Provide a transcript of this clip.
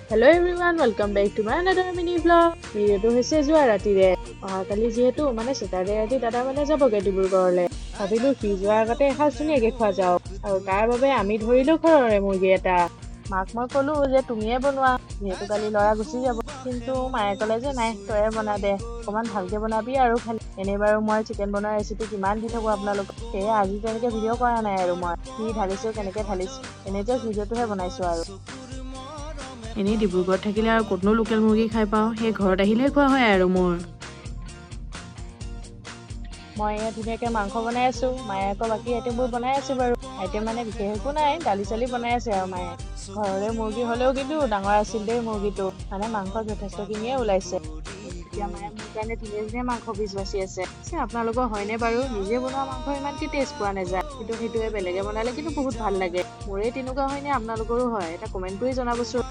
Hello everyone, welcome back to my another mini vlog. ভিডিওটো হৈছে যোৱা ৰাতিৰে অহাকালি যিহেতু মানে চেটাৰডে ৰাতি দাদা মানে যাবগে ডিব্ৰুগড়লৈ ভাবিলো সি যোৱাৰ আগতে এসাঁজ ধুনীয়াকৈ খোৱা যাওক আৰু তাৰ বাবে আমি ধৰিলো ঘৰৰে মুৰ্গী এটা মাক মই ক'লো যে তুমিয়ে বনোৱা যিহেতু কালি ল'ৰা গুচি যাব কিন্তু মায়ে ক'লে যে নাই তয়ে বনা দে অকণমান ভালকে বনাবি আৰু খালি এনেই বাৰু মই চিকেন বনোৱাৰ ৰেচিপি কিমান দি থাকোঁ আপোনালোকক সেয়ে আজি তেনেকৈ ভিডিঅ' কৰা নাই আৰু মই কি ঢালিছোঁ কেনেকৈ ঢালিছোঁ এনেই যে ভিডিঅ'টোহে বনাইছোঁ আৰু এনেই ডিব্ৰুগড়ত থাকিলে আৰু ক'তনো লোকেল মুৰ্গী খাই পাওঁ সেই ঘৰত আহিলে খোৱা হয় আৰু মোৰ মই ইয়াত ধুনীয়াকৈ মাংস বনাই আছোঁ মায়ে আকৌ বাকী আইটেমবোৰ বনাই আছোঁ বাৰু আইটেম মানে বিশেষ একো নাই দালি চালি বনাই আছে আৰু মায়ে ঘৰৰে মুৰ্গী হ'লেও কিন্তু ডাঙৰ আছিল দেই মুৰ্গীটো মানে মাংস যথেষ্টখিনিয়ে ওলাইছে এতিয়া মায়ে মোৰ কাৰণে ধুনীয়া ধুনীয়া মাংস পিচ বাচি আছে আপোনালোকৰ হয়নে বাৰু নিজে বনোৱা মাংস ইমানকৈ টেষ্ট পোৱা নাযায় কিন্তু সেইটোৱে বেলেগে বনালে কিন্তু বহুত ভাল লাগে মোৰে তেনেকুৱা হয়নে আপোনালোকৰো হয় এটা কমেণ্ট কৰি জনাবচোন